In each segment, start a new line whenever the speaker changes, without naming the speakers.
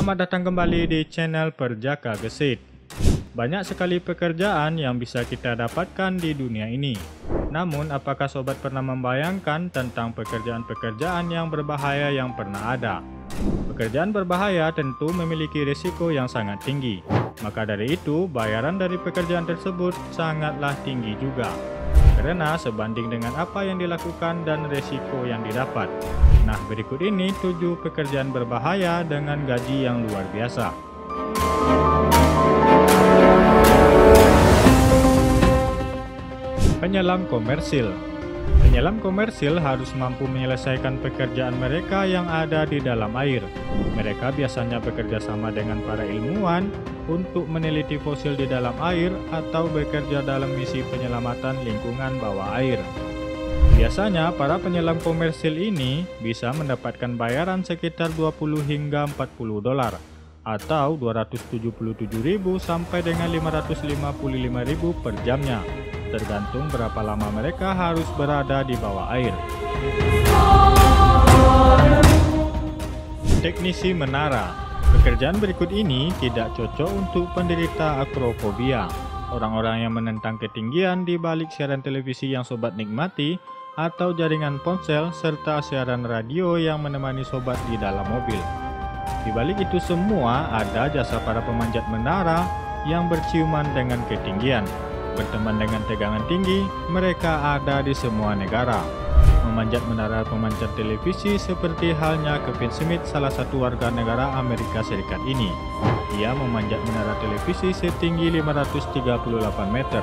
Selamat datang kembali di channel Perjaka Gesit. Banyak sekali pekerjaan yang bisa kita dapatkan di dunia ini. Namun, apakah sobat pernah membayangkan tentang pekerjaan-pekerjaan yang berbahaya yang pernah ada? Pekerjaan berbahaya tentu memiliki risiko yang sangat tinggi. Maka dari itu, bayaran dari pekerjaan tersebut sangatlah tinggi juga. Karena sebanding dengan apa yang dilakukan dan risiko yang didapat. Nah, berikut ini 7 pekerjaan berbahaya dengan gaji yang luar biasa. Penyelam komersil. Penyelam komersil harus mampu menyelesaikan pekerjaan mereka yang ada di dalam air. Mereka biasanya bekerja sama dengan para ilmuwan untuk meneliti fosil di dalam air atau bekerja dalam misi penyelamatan lingkungan bawah air. Biasanya para penyelam komersil ini bisa mendapatkan bayaran sekitar 20 hingga 40 dolar atau 277.000 sampai dengan 555.000 per jamnya, tergantung berapa lama mereka harus berada di bawah air. Teknisi menara. Pekerjaan berikut ini tidak cocok untuk penderita akrofobia, orang-orang yang menentang ketinggian di balik siaran televisi yang sobat nikmati, atau jaringan ponsel serta siaran radio yang menemani sobat di dalam mobil. Di balik itu semua ada jasa para pemanjat menara yang berciuman dengan ketinggian. Berteman dengan tegangan tinggi, mereka ada di semua negara. Memanjat menara pemancar televisi seperti halnya Kevin Smith, salah satu warga negara Amerika Serikat ini. Ia memanjat menara televisi setinggi 538 meter,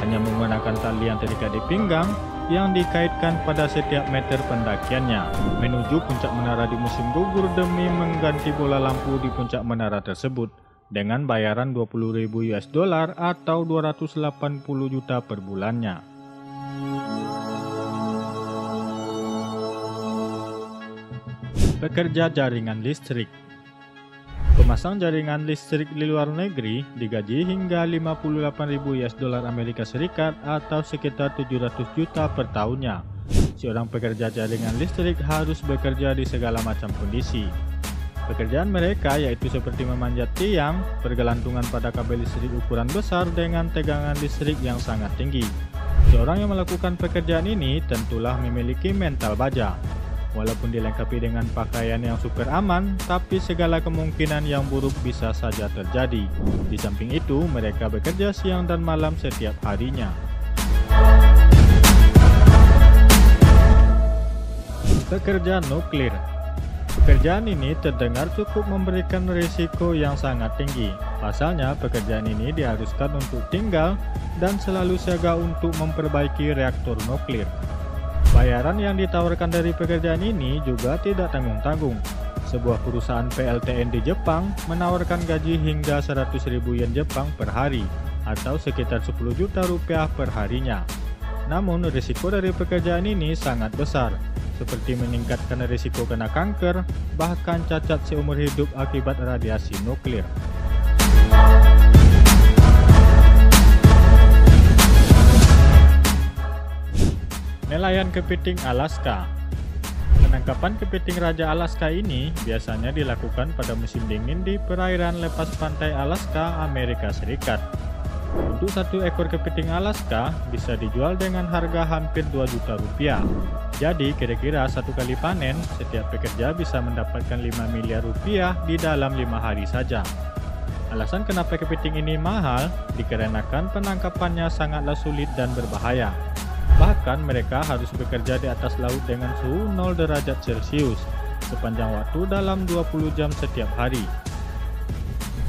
hanya menggunakan tali yang terikat di pinggang yang dikaitkan pada setiap meter pendakiannya, menuju puncak menara di musim gugur demi mengganti bola lampu di puncak menara tersebut, dengan bayaran 20.000 US dollar atau 280 juta per bulannya. Pekerja jaringan listrik. Pemasang jaringan listrik di luar negeri digaji hingga 58.000 US dollar Amerika Serikat atau sekitar 700 juta per tahunnya. Seorang pekerja jaringan listrik harus bekerja di segala macam kondisi. Pekerjaan mereka yaitu seperti memanjat tiang, bergelantungan pada kabel listrik ukuran besar dengan tegangan listrik yang sangat tinggi. Seorang yang melakukan pekerjaan ini tentulah memiliki mental baja. Walaupun dilengkapi dengan pakaian yang super aman, tapi segala kemungkinan yang buruk bisa saja terjadi. Di samping itu, mereka bekerja siang dan malam setiap harinya. Pekerja nuklir. Pekerjaan ini terdengar cukup memberikan risiko yang sangat tinggi. Pasalnya, pekerjaan ini diharuskan untuk tinggal dan selalu siaga untuk memperbaiki reaktor nuklir. Bayaran yang ditawarkan dari pekerjaan ini juga tidak tanggung-tanggung. Sebuah perusahaan PLTN di Jepang menawarkan gaji hingga 100.000 yen Jepang per hari atau sekitar 10 juta rupiah per harinya. Namun risiko dari pekerjaan ini sangat besar, seperti meningkatkan risiko kena kanker, bahkan cacat seumur hidup akibat radiasi nuklir. Nelayan kepiting Alaska. Penangkapan kepiting Raja Alaska ini biasanya dilakukan pada musim dingin di perairan lepas pantai Alaska, Amerika Serikat. Untuk satu ekor kepiting Alaska bisa dijual dengan harga hampir 2 juta rupiah. Jadi kira-kira satu kali panen, setiap pekerja bisa mendapatkan 5 miliar rupiah di dalam 5 hari saja. Alasan kenapa kepiting ini mahal dikarenakan penangkapannya sangatlah sulit dan berbahaya. Bahkan mereka harus bekerja di atas laut dengan suhu 0 derajat Celcius sepanjang waktu dalam 20 jam setiap hari.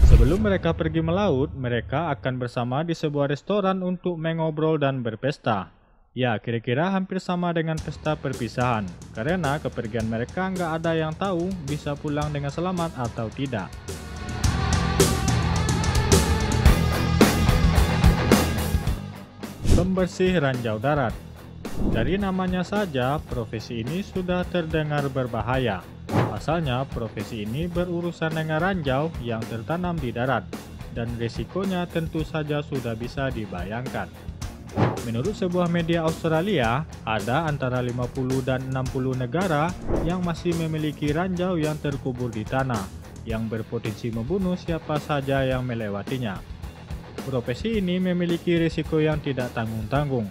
Sebelum mereka pergi melaut, mereka akan bersama di sebuah restoran untuk mengobrol dan berpesta. Ya, kira-kira hampir sama dengan pesta perpisahan, karena kepergian mereka nggak ada yang tahu bisa pulang dengan selamat atau tidak. Pembersih ranjau darat. Dari namanya saja, profesi ini sudah terdengar berbahaya. Pasalnya, profesi ini berurusan dengan ranjau yang tertanam di darat, dan risikonya tentu saja sudah bisa dibayangkan. Menurut sebuah media Australia, ada antara 50 dan 60 negara yang masih memiliki ranjau yang terkubur di tanah. yang berpotensi membunuh siapa saja yang melewatinya. Profesi ini memiliki risiko yang tidak tanggung-tanggung.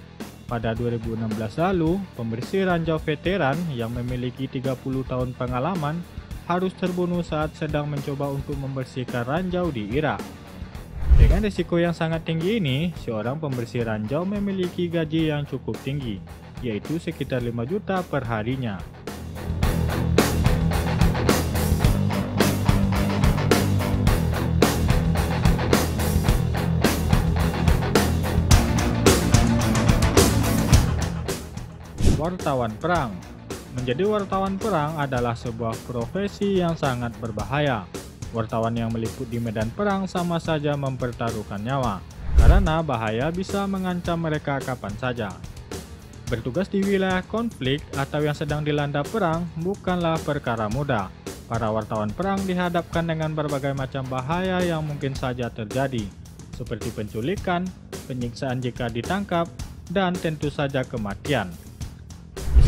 Pada 2016 lalu, pembersih ranjau veteran yang memiliki 30 tahun pengalaman harus terbunuh saat sedang mencoba untuk membersihkan ranjau di Irak. Dengan risiko yang sangat tinggi ini, seorang pembersih ranjau memiliki gaji yang cukup tinggi, yaitu sekitar 5 juta per harinya. Wartawan perang. Menjadi wartawan perang adalah sebuah profesi yang sangat berbahaya. Wartawan yang meliput di medan perang sama saja mempertaruhkan nyawa, karena bahaya bisa mengancam mereka kapan saja. Bertugas di wilayah konflik atau yang sedang dilanda perang bukanlah perkara mudah. Para wartawan perang dihadapkan dengan berbagai macam bahaya yang mungkin saja terjadi, seperti penculikan, penyiksaan jika ditangkap, dan tentu saja kematian.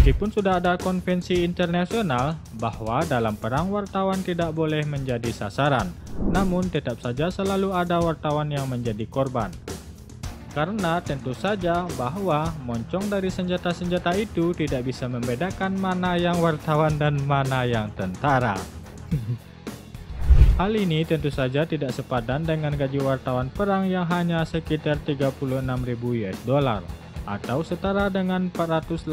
Meskipun sudah ada konvensi internasional bahwa dalam perang wartawan tidak boleh menjadi sasaran, namun tetap saja selalu ada wartawan yang menjadi korban. Karena tentu saja bahwa moncong dari senjata-senjata itu tidak bisa membedakan mana yang wartawan dan mana yang tentara. Hal ini tentu saja tidak sepadan dengan gaji wartawan perang yang hanya sekitar 36.000 US dollar. Atau setara dengan 486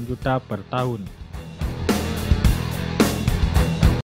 juta per tahun.